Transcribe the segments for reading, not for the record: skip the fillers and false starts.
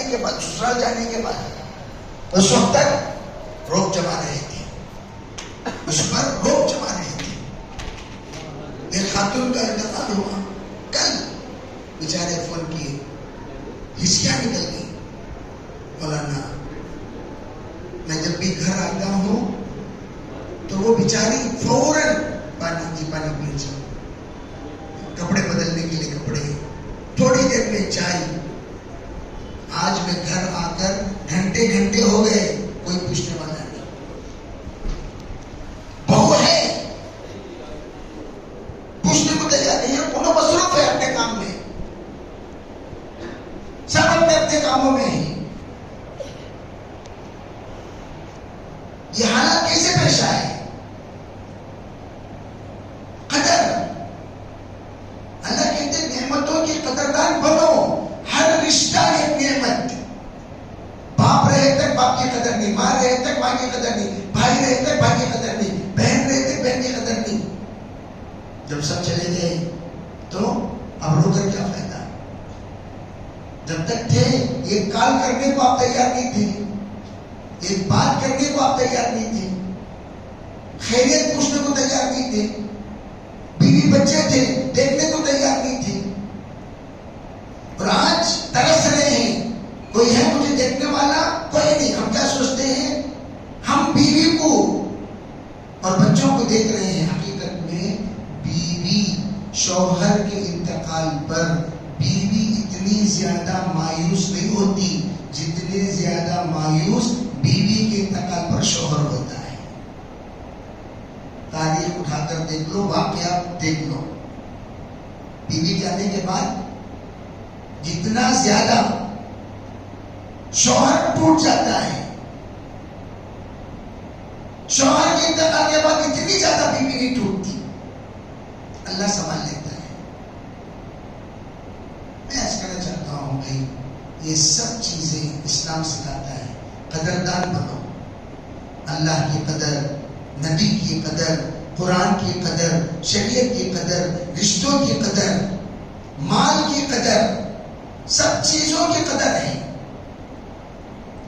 کے بعد، سسرال جانے کے بعد اس وقت تک روک جما رہے تھے، اس پر روک جما رہے تھے. ایک خاتون کا انتقال ہوا کل، بیچارے فون کیے، ہسکیاں نکل گئی. مولانا میں جب بھی گھر آتا ہوں تو وہ بیچاری فوراً پانی پی جاؤ، کپڑے بدلنے کے لیے کپڑے، تھوڑی دیر میں چائے. آج میں گھر آ کر گھنٹے گھنٹے ہو گئے، کوئی پوچھنے والا نہیں. بہو ہے پوچھنے کو تیار نہیں ہے، انہوں مصروف ہے اپنے کام میں، سب اپنے اپنے کاموں میں ہی. یہ حالات کیسے پیش آئے؟ قدر. اللہ کہتے ہیں نعمتوں کی قدردان بنو. ہر رشتہ ایک نعمت. باپ رہے تک باپ کی قدر نہیں، ماں رہے تک ماں کی قدر نہیں، بھائی رہے تک بھائی کی قدر نہیں، بہن رہے تک بہن کی قدر نہیں. جب سب چلے گئے تو اب رو کر کیا فائدہ؟ جب تک تھے ایک کال کرنے کو آپ تیار نہیں تھے، ایک بات کرنے کو آپ تیار نہیں تھے، خیریت پوچھنے کو تیار نہیں تھے، بیوی بچے تھے دیکھنے کو تیار نہیں تھے. اور آج ترس رہے ہیں، کوئی ہے مجھے دیکھنے والا؟ کوئی نہیں. ہم کیا سوچتے ہیں؟ ہم بیوی کو اور بچوں کو دیکھ رہے ہیں. حقیقت میں بیوی شوہر کے انتقال پر بیوی اتنی زیادہ مایوس نہیں ہوتی جتنے زیادہ مایوس بیوی کے انتقال پر شوہر ہوتا ہے. تاریخ اٹھا کر دیکھ لو، واقعات دیکھ لو. بیوی جانے کے بعد جتنا زیادہ شوہر ٹوٹ جاتا ہے، شوہر کے انتقال کے بعد اتنی زیادہ بیوی نہیں ٹوٹتی. اللہ سنبھال لیتا ہے. میں ایسا کہنا چاہتا ہوں بھائی، یہ سب چیزیں اسلام سکھاتا ہے. قدردان بنو. اللہ کی قدر، نبی کی قدر، قرآن کی قدر، شریعت کی قدر، رشتوں کی قدر، مال کی قدر، سب چیزوں کی قدر ہے.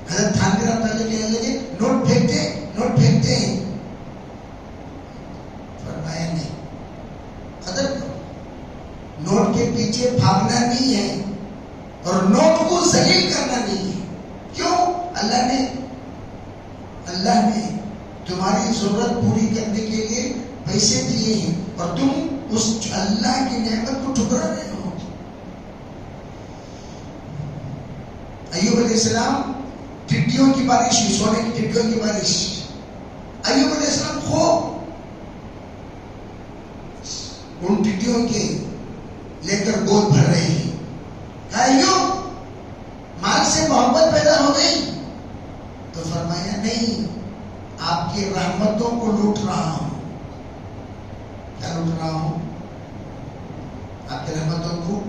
حضرت تھانوی رحمۃ اللہ علیہ کہنے لگے نوٹ پھینکتے ہیں. فرمایا نہیں، قدر کرو. نوٹ کے پیچھے بھاگنا نہیں ہے اور نوٹ کو ذلیل کرنا نہیں ہے. کیوں؟ اللہ نے تمہاری ضرورت پوری کرنے کے لیے پیسے دیے ہیں اور تم اس اللہ کی نعمت کو ٹھکرا رہے ہو. ایوب علیہ السلام ٹڈیوں کی بارش ہوئی، سونے کی ٹڈیوں کی بارش. ایوب علیہ السلام خوب ان ٹڈیوں کے لے کر گود بھر رہے ہیں. ایوب مال سے محبت پیدا ہو گئی تو فرمایا نہیں، آپ کی رحمتوں کو لوٹ رہا ہوں. کیا لوٹ رہا ہوں؟ آپ کی رحمتوں کو.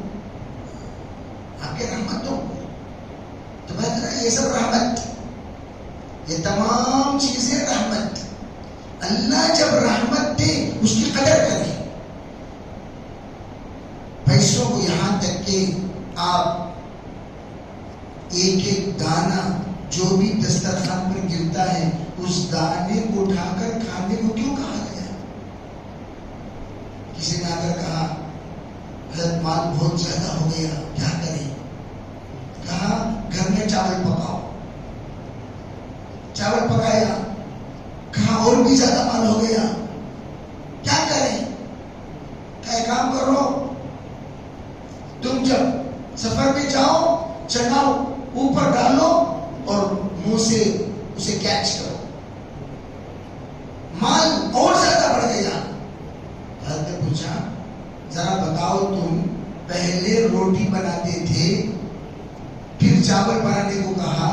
آپ کی رحمتوں کو تو بہتر یہ سب رحمت، یہ تمام چیزیں رحمت. اللہ جب رحمت دے اس کی قدر کریں. پیسوں کو یہاں تک کہ آپ ایک ایک دانہ جو بھی دسترخوان پر گرتا ہے اس دانے کو اٹھا کر کھانے کو کیوں کہا گیا؟ کسی نے آ کر کہا حضرت مال بہت زیادہ ہو گیا، کیا کریں؟ کہا گھر میں چاول پکاؤ. چاول پکایا. کہا اور بھی زیادہ مال ہو گیا، کیا کریں؟ کہا ایک کام کرو، تم جب سفر میں جاؤ چنا اوپر ڈالو اور منہ سے اسے کیچ کرو. مال اور زیادہ بڑھ گیا. حضرت نے پوچھا ذرا بتاؤ، تم پہلے روٹی بناتے تھے، پھر چاول بنانے کو کہا،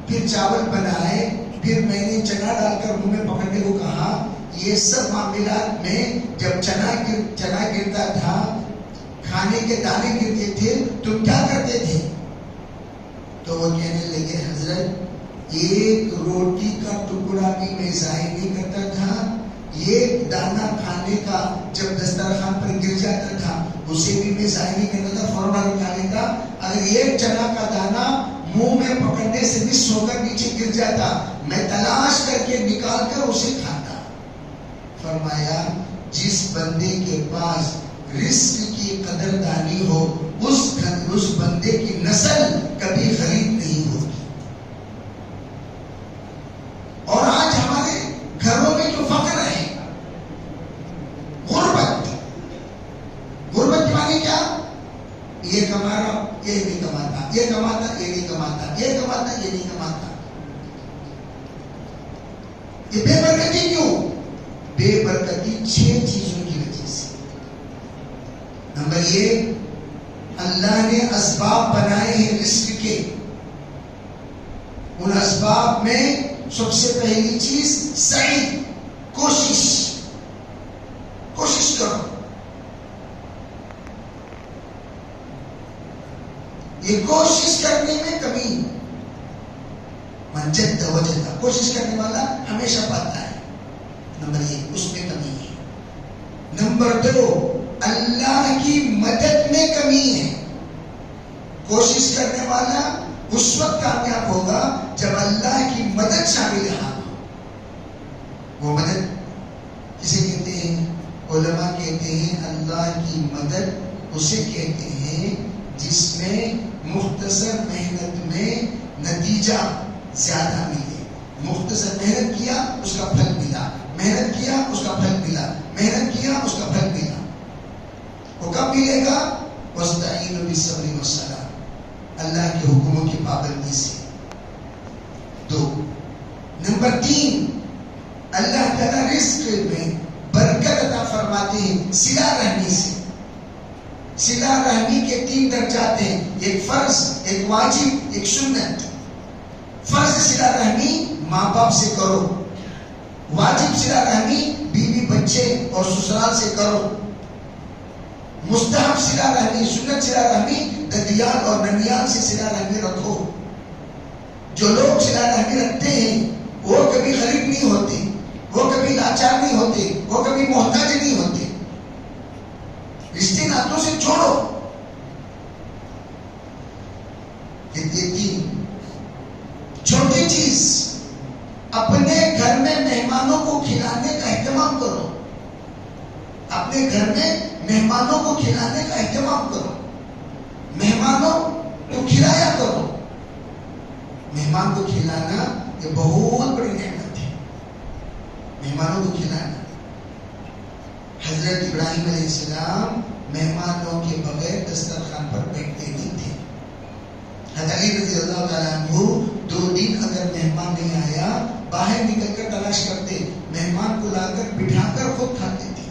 پھر چاول بنائے، پھر میں نے چنا ڈال کر منہ میں پکڑنے کو کہا. یہ سب معاملات میں جب چنا گرتا تھا، کھانے کے دانے گرتے تھے، تم کیا کرتے تھے؟ تو وہ کہنے لگے حضرت ایک روٹی کا ٹکڑا بھی میں ضائع نہیں کرتا تھا، ایک دانہ کھانے کا جب دسترخوان پر گر جاتا تھا اسے بھی میں ضائع نہیں کرتا تھا، فوراً کھا لیتا. اگر ایک چنا کا دانہ منہ مس ہو کر نیچے گر جاتا، میں تلاش کر کے نکال کر اسے کھاتا۔ فرمایا جس بندے کے پاس رزق کی قدردانی ہو اس بندے کی نسل کبھی غریب نہیں ہوگی۔ اور آج ہمارے گھروں میں جو فقر ہے، غربت کے معنی کیا؟ یہ کما رہا، یہ نہیں کماتا، یہ کماتا، یہ نہیں کماتا، یہ کماتا، یہ نہیں کماتا۔ یہ بے برکتی کیوں؟ بے برکتی 6 چیزوں کی وجہ سے۔ نمبر 1، اللہ نے اسباب بنائے ہیں رزق کے، ان اسباب میں سب سے پہلی چیز سعی، کوشش کرو۔ یہ کوشش کرنے میں کمی، من جد وجد، کوشش کرنے والا ہمیشہ پاتا ہے۔ نمبر 1 اس میں کمی ہے۔ نمبر 2 اللہ کی مدد میں کمی ہے۔ کوشش کرنے والا اس وقت کامیاب ہوگا جب اللہ کی مدد شامل حال ہو۔ وہ مدد کسے کہتے ہیں؟ علماء کہتے ہیں اللہ کی مدد اسے کہتے ہیں جس میں مختصر محنت میں نتیجہ زیادہ ملے۔ مختصر محنت کیا اس کا پھل ملا، محنت کیا اس کا پھل ملا، محنت کیا اس کا پھل ملا۔ وہ کب ملے گا؟ وَاسْتَعِينُوا بِالصَّبْرِ وَالصَّلَاةِ، اللہ کے حکموں کی پابندی سے۔ 2 نمبر 3 اللہ تعالیٰ رزق میں برکت عطا فرماتے ہیں صلہ رحمی سے۔ صلہ رحمی کے 3 درجات ہیں، ایک فرض، ایک واجب، ایک سنت۔ فرض صلہ رحمی ماں باپ سے کرو، واجب صلہ رحمی بیوی بچے اور سسرال سے کرو، مستحب صلہ رحمی، سنت صلہ رحمی ددیال اور ننیال سے صلہ رحمی رکھو۔ جو لوگ صلہ رحمی رکھتے ہیں وہ کبھی غریب نہیں ہوتے، وہ کبھی لاچار نہیں ہوتے، وہ کبھی محتاج نہیں ہوتے۔ رشتے ناتوں سے جوڑو۔ یہ 3 چھوٹی چیز، اپنے گھر میں مہمانوں کو کھلانے کا اہتمام کرو، اپنے گھر میں مہمانوں کو کھلانے کا اہتمام کرو، مہمانوں کو کھلایا کرو۔ مہمان کو کھلانا یہ بہت بڑی نعمت ہے، مہمانوں کو کھلانا۔ حضرت ابراہیم علیہ السلام مہمانوں کے بغیر دسترخوان پر بیٹھتے نہیں تھے۔ حضرت علی رضی اللہ تعالیٰ عنہ 2 دن اگر مہمان نہیں آیا باہر نکل کر تلاش کرتے، مہمان کو لا کر بٹھا کر خود کھاتے تھے۔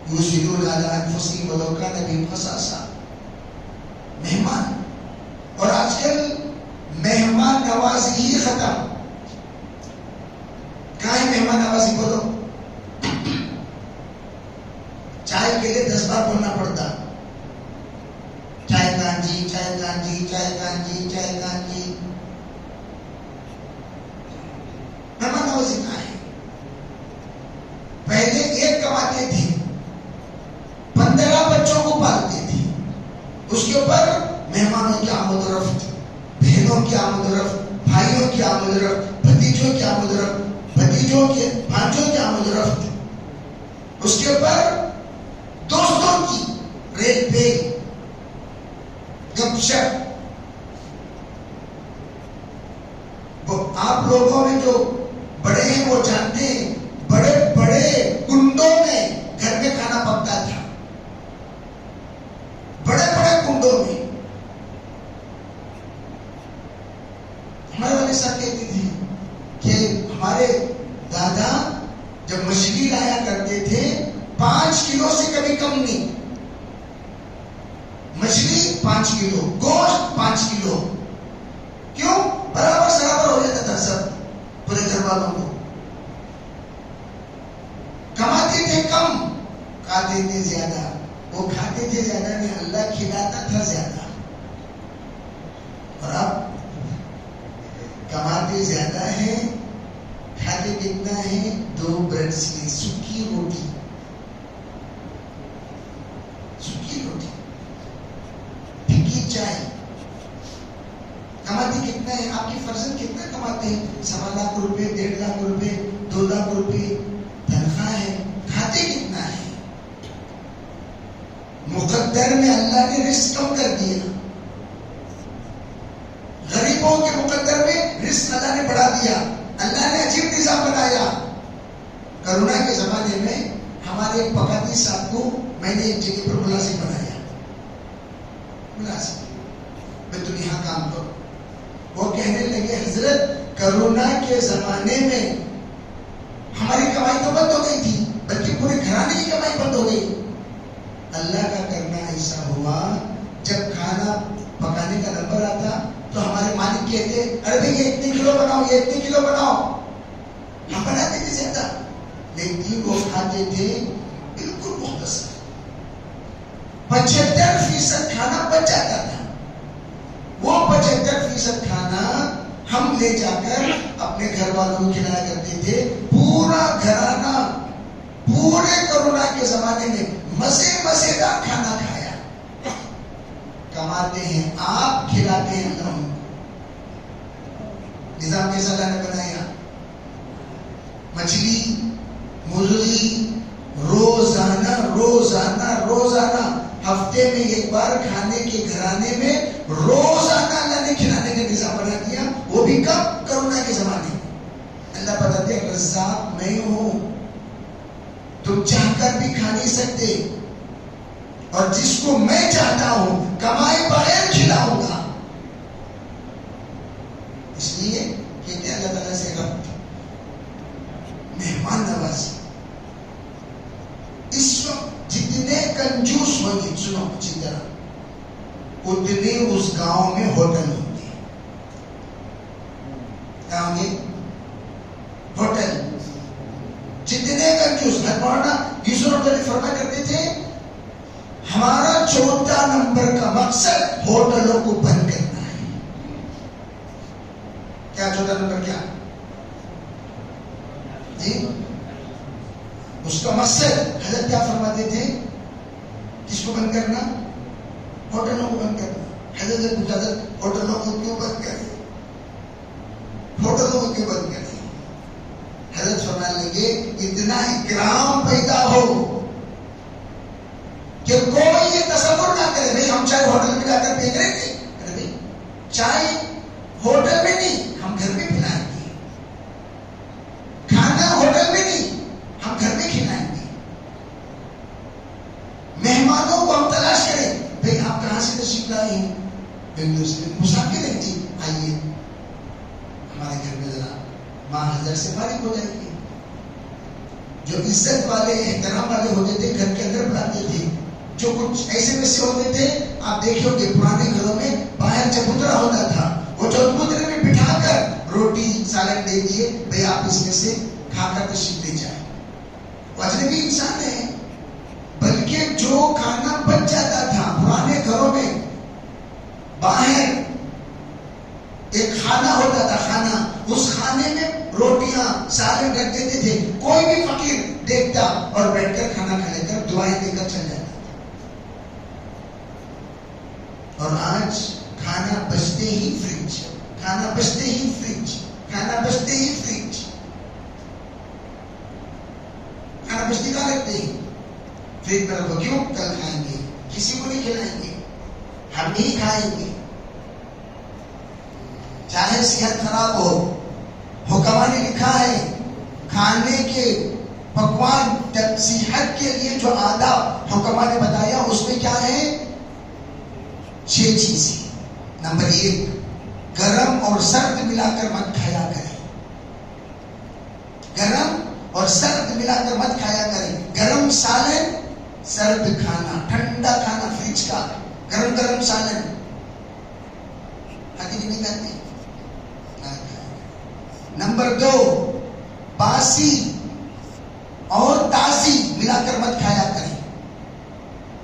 یُؤْثِرُونَ عَلَىٰ أَنفُسِهِمْ وَلَوْ كَانَ بِهِمْ خَصَاصَةٌ۔ مہمان، اور آج کل مہمان نوازی ہی ختم۔ کہاں ہے مہمان نوازی؟ بولو۔ چائے کے لیے 10 بار بولنا پڑتا، چائے کانجی، چائے کانجی، چائے کانجی، چائے کانجی۔ مہمان نوازی کہاں ہے؟ پہلے 1 کماتے تھے، 15 بچوں کو پالتے تھے، اس کے اوپر مہمانوں کی آمد و رفت، بہنوں کی آمد و رفت، بھائیوں کی آمد و رفت، بھتیجوں کی آمد و رفت، بھتیجوں کے بھانجوں کی آمد و رفت، اس کے اوپر دوستوں کی ریل پہ گپ شپ۔ آپ لوگوں میں جو بڑے ہیں وہ جانتے ہیں، بڑے بڑے کنڈوں میں گھر میں کھانا پکتا تھا، بڑے بڑے کنڈوں میں۔ ہمارے والد صاحب کہتے تھے کہ ہمارے دادا جب مچھلی لایا کرتے تھے 5 کلو سے کبھی کم نہیں، مچھلی 5 کلو، گوشت 5 کلو، کیوں؟ برابر سرابر ہو جاتا تھا سب، پورے گھر والوں کو۔ کماتے تھے کم، کھاتے تھے زیادہ۔ وہ کھاتے تھے زیادہ نہیں، اللہ کھلاتا تھا زیادہ۔ اور اب کماتے زیادہ ہیں، کھاتے کتنا ہے؟ 2 بریڈ سے سکی روٹی، سکی روٹی، پھیکی چائے۔ کماتے کتنا ہے؟ آپ کے فرزند کتنا کماتے ہیں؟ 1.25 لاکھ روپے، 1.5 لاکھ روپے، 2 لاکھ روپے تنخواہ ہے، کھاتے کتنا ہے؟ مقدر میں اللہ نے رزق کم کر دیا، غریبوں کے مقدر میں رزق اللہ نے بڑھا دیا، اللہ نے عجیب نظام بنایا۔ کرونا کے زمانے میں ہمارے ایک پکاتی صاحب کو میں نے ایک جگہ پر ملازم بنایا، ملازم میں تم یہاں کام کرو۔ وہ کہنے لگے حضرت کرونا کے زمانے میں ہماری کمائی تو بند ہو گئی تھی، بلکہ پورے گھرانے کی کمائی بند ہو گئی۔ اللہ کا کرنا ایسا ہوا، جب کھانا پکانے کا نمبر آتا تو ہمارے مالک کہتے ارے بھائی یہ اتنے کلو بناؤ، یہ اتنے کلو بناؤ، ہم بناتے تھے زیادہ، لیکن وہ کھاتے تھے بالکل مختصر۔ 75% کھانا بچ جاتا تھا، وہ 75% کھانا ہم لے جا کر اپنے گھر والوں کو کھلایا کرتے تھے۔ پورا گھرانہ پورے کرونا کے زمانے میں مزیدار کھانا کھایا۔ کماتے ہیں آپ، کھلاتے ہیں ہم۔ نظام کیسا اللہ نے بنایا؟ مچھلی مرغی روزانہ ہفتے میں ایک بار کھانے کے گھرانے میں روزانہ اللہ نے کھلانے کا نظام بنا دیا، وہ بھی کب؟ کرونا کے زمانے میں۔ اللہ بتاتے ہیں رزاق میں ہوں، تم چاہ کر بھی کھا نہیں سکتے، اور جس کو میں چاہتا ہوں کمائے بغیر کھلاؤں گا۔ اس لیے کہتے ہیں اللہ تعالیٰ سے ربط، مہمان نوازی۔ اس وقت جتنے کنجوس ہوں گے، سنو اچھی طرح، اتنے اس گاؤں میں ہوٹل ہوں گے۔ کیا ہوں گے؟ ہوٹل۔ جتنے کنجوس، مولانا یوسف علی فرمایا کرتے تھے ہمارا 14 نمبر کا مقصد ہوٹلوں کو بند کرنا ہے۔ کیا 14 نمبر کیا جی؟ اس کا مقصد حضرت کیا فرماتے تھے؟ کس کو بند کرنا؟ ہوٹلوں کو بند کرنا۔ حضرت پوچھا تھا ہوٹلوں کو کیوں بند کریں؟ ہوٹلوں کو کیوں بند کریں؟ حضرت فرمانے لگے اتنا اکرام پیدا ہو کہ کوئی یہ تصور نہ کرے بھئی ہم چائے ہوٹل میں جا کر پی کریں گے، ارے بھئی چائے ہوٹل میں نہیں، ہم گھر میں پلائیں گے، کھانا ہوٹل میں نہیں، ہم گھر میں کھلائیں گے۔ مہمانوں کو ہم تلاش کریں، بھئی آپ کہاں سے تشریف لائے ہیں؟ بنگلور سے۔ مسافر ہیں جی، آئیے ہمارے گھر میں ذرا ماں حضرت سے فارغ ہو جائیں گے۔ جو عزت والے احترام والے ہوتے تھے گھر کے اندر بلاتے تھے، جو کچھ ایسے ویسے ہوتے تھے آپ دیکھو کہ پرانے گھروں میں باہر چبوترا ہوتا تھا، وہ چبوترے میں بٹھا کر روٹی سالن دے دیے، بھئی آپ اس میں سے کھا کر تشریف لے جائیں۔ وہ اجنبی انسان ہے، بلکہ جو کھانا بچ جاتا تھا پرانے گھروں میں، باہر ایک کھانا ہوتا تھا، کھانا، اس کھانے میں روٹیاں سالن رکھ دیتے تھے، کوئی بھی فقیر دیکھتا اور بیٹھ کر کھانا کھا لے کر دعائیں دے کر چل جاتا تھا۔ اور آج کھانا بچتے ہی فریج، کھانا بچتے ہی فریج، کھانا بچتے ہی فریج، کھانا بچتے کہاں رکھتے ہیں؟ فریج میں رکھو، کیوں؟ کل کھائیں گے، کسی کو نہیں کھلائیں گے، ہم نہیں کھائیں گے۔ چاہے صحت خراب ہو، حکما نے لکھا ہے کھانے کے پکوان صحت کے لیے جو آداب حکما نے بتایا اس میں کیا ہے؟ 6 چیزیں۔ نمبر 1، گرم اور سرد ملا کر مت کھایا کریں، گرم اور سرد ملا کر مت کھایا کریں۔ گرم سالن، سرد کھانا، ٹھنڈا کھانا فریج کا، گرم سالن کھاتے نہیں کھاتے۔ نمبر 2، باسی اور تازی ملا کر مت کھایا کریں۔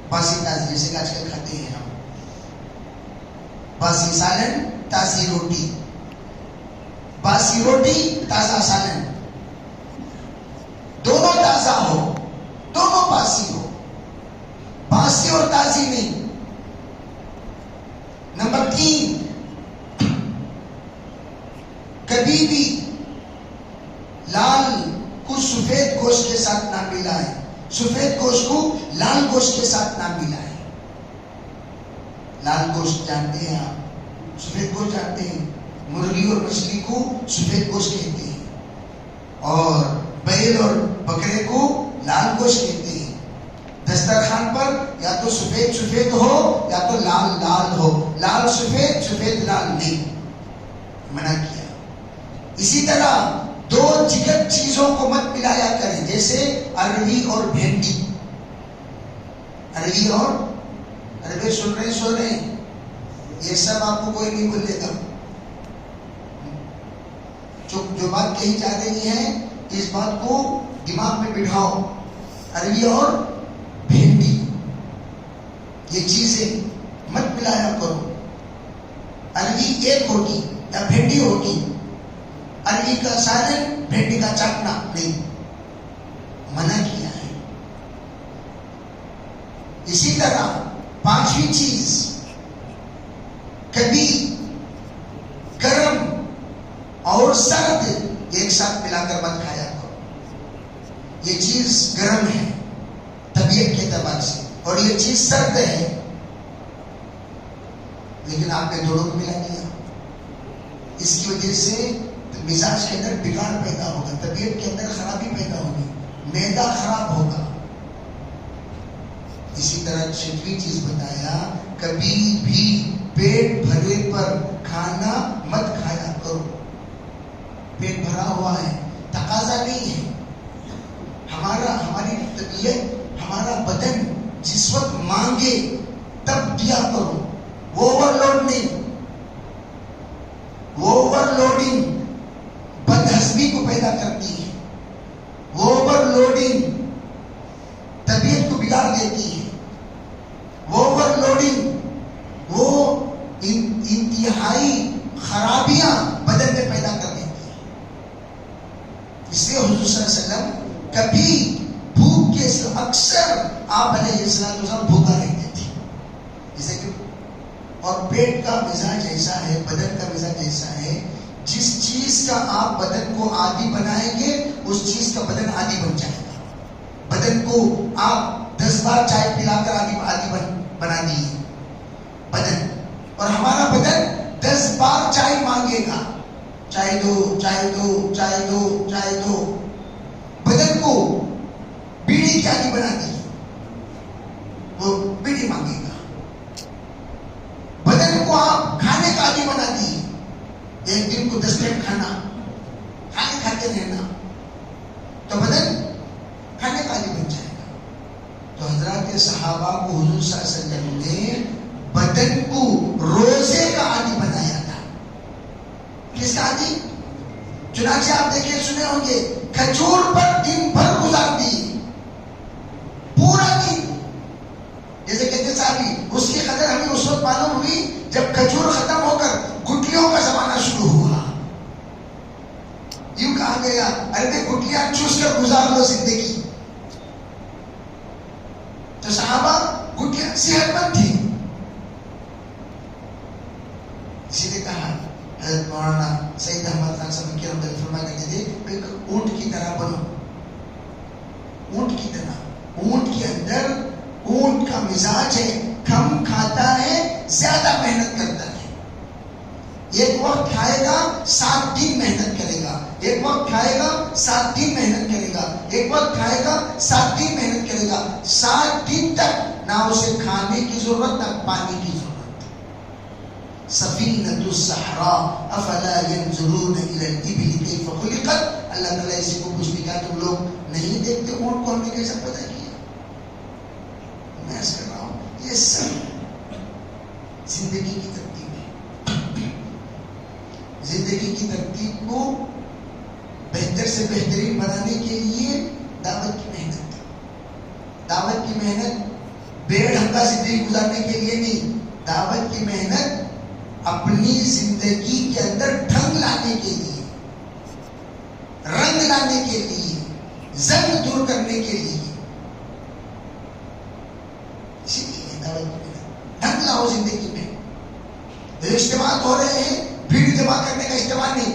باسی تازی جیسے کہ آج کل کھاتے ہیں ہم، باسی سالن تازی روٹی، باسی روٹی تازہ سالن، دونوں تازہ ہو، دونوں باسی ہو، باسی اور تازی نہیں۔ نمبر 3، کبھی بھی لال کو سفید گوشت کے ساتھ نہ ملائے، سفید گوشت کو لال گوشت کے ساتھ نہ ملائے۔ لال گوشت جانتے ہیں آپ، سفید گوشت جانتے ہیں، مرغی اور مچھلی کو سفید گوشت کہتے ہیں، اور بیل اور بکرے کو لال گوشت کہتے ہیں۔ دسترخوان پر یا تو سفید سفید ہو یا تو لال لال ہو، لال سفید سفید لال نہیں، منع کیا۔ اسی طرح دو جگر چیزوں کو مت ملایا کریں، جیسے اروی اور بھنڈی۔ اروی اور اروی سن رہے سو رہے، یہ سب آپ کو کوئی نہیں بھولے گا۔ جو بات کہی جا رہی ہے اس بات کو دماغ میں بٹھاؤ۔ اروی اور بھنڈی یہ چیزیں مت ملایا کرو۔ اروی ایک ہوگی یا بھنڈی ہوگی، اروی کا سالن بھنڈی کا چٹنا نہیں، منع کیا ہے۔ اسی طرح پانچویں چیز، کبھی گرم اور سرد ایک ساتھ ملا کر مت کھایا کرو۔ یہ چیز گرم ہے طبیعت کے اعتبار سے اور یہ چیز سرد ہے، لیکن آپ نے دونوں کو ملا دیا، اس کی وجہ سے مزاج کے اندر بگاڑ پیدا ہوگا، طبیعت کے اندر خرابی پیدا ہوگی، معدہ خراب ہوگا۔ اسی طرح چھٹویں چیز بتایا، کبھی بھی پیٹ بھرے پر کھانا مت کھایا کرو۔ پیٹ بھرا ہوا ہے، تقاضا نہیں ہے، ہماری طبیعت، ہمارا بدن جس وقت مانگے تب دیا کرو، وہ اوور لوڈ نہیں۔ وہ اوور لوڈنگ بدہضمی کو پیدا کرتی ہے، وہ اوور لوڈنگ طبیعت کو بگاڑ دیتی ہے، وہ اوور لوڈنگ وہ انتہائی خرابیاں بدن میں پیدا کر دیتی ہے۔ اس لیے حضور صلی اللہ علیہ وسلم کبھی بھوک کے اکثر آپ علیہ السلام بھوکا رہتے تھے، جیسے کہ اور پیٹ کا مزاج ایسا ہے، بدن کا مزاج ایسا ہے، جس چیز کا آپ بدن کو عادی بنائیں گے اس چیز کا بدن عادی بن جائے گا۔ بدن کو آپ 10 بار چائے پلا کر عادی بنا دیے بدن، اور ہمارا بدن 10 بار چائے مانگے گا، چائے دو چائے دو چائے دو چائے دو۔ بدن کو بیڑی کی عادی بنا دی، وہ بیڑی مانگے گا۔ بدن کو آپ کھانے کا عادی بنا دی، ایک دن کو 10 ٹائم کھانا، کھانے کھاتے رہنا، تو بدن کھانے کا عادی بن جائے گا۔ تو حضرات صحابہ کو حضور صلی اللہ علیہ وسلم نے بدن کو روزے کا عادی بنایا تھا۔ کس کا عادی؟ چنانچہ آپ دیکھیں سنے ہوں گے، کھجور پر دن بھر گزار دی، پورا دن۔ جیسے کہتے صاحبی، اس کی قدر ہمیں اس وقت معلوم ہوئی جب کھجور ختم ہو کر گٹلیوں کا زمانہ شروع ہوا۔ یوں کہا گیا، ارے گٹلیاں چوس کر گزار لو زندگی۔ تو صحابہ گٹلیاں صحت مند تھی، اسی لیے کہا حضرت مولانا سید احمد خان صاحب کی رحمت فرمایا کرتے تھے، ایک اونٹ کی طرح بنو، اونٹ کی طرح۔ اونٹ کے اندر اونٹ کا مزاج ہے، کم کھاتا ہے، زیادہ محنت کرتا ہے۔ ایک وقت کھائے گا 7 دن محنت کرے گا، ایک وقت کھائے گا 7 دن محنت کرے گا، ایک وقت کھائے گا 7 دن محنت کرے گا، 7 دن تک نہ اسے کھانے کی ضرورت نہ پانی کی ضرورت۔ سفینۃ الصحراء افلا ينظرون الى الابل كيف خلقت۔ اللہ تعالیٰ اسی کو پوچھنے کا، تم لوگ نہیں دیکھتے اونٹ کو ہم نے کیسا پیدا کیا؟ میں عرض کر رہا ہوں، یہ سب زندگی کی ترتیب ہے۔ زندگی کی ترتیب کو بہتر سے بہترین بنانے کے لیے دعوت کی محنت، دعوت کی محنت بے ڈھنگا زندگی گزارنے کے لیے نہیں، دعوت کی محنت اپنی زندگی کے اندر ڈھنگ لانے کے لیے، رنگ لانے کے لیے، زنگ دور کرنے کے لیے۔ اسی لیے دعوت کی محنت، ڈھنگ لاؤ زندگی میں۔ اجتماع ہو رہے ہیں، بھیڑ جمع کرنے کا اجتماع نہیں،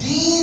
3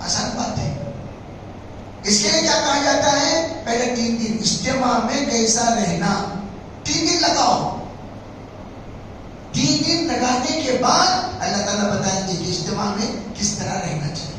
آسان بات ہے. اس کے لیے کیا کہا جاتا ہے؟ پہلے 3 دن اجتماع میں کیسا رہنا، 3 دن لگاؤ. 3 دن لگانے کے بعد اللہ تعالیٰ بتائیں گے کہ اجتماع میں کس طرح رہنا چاہیے.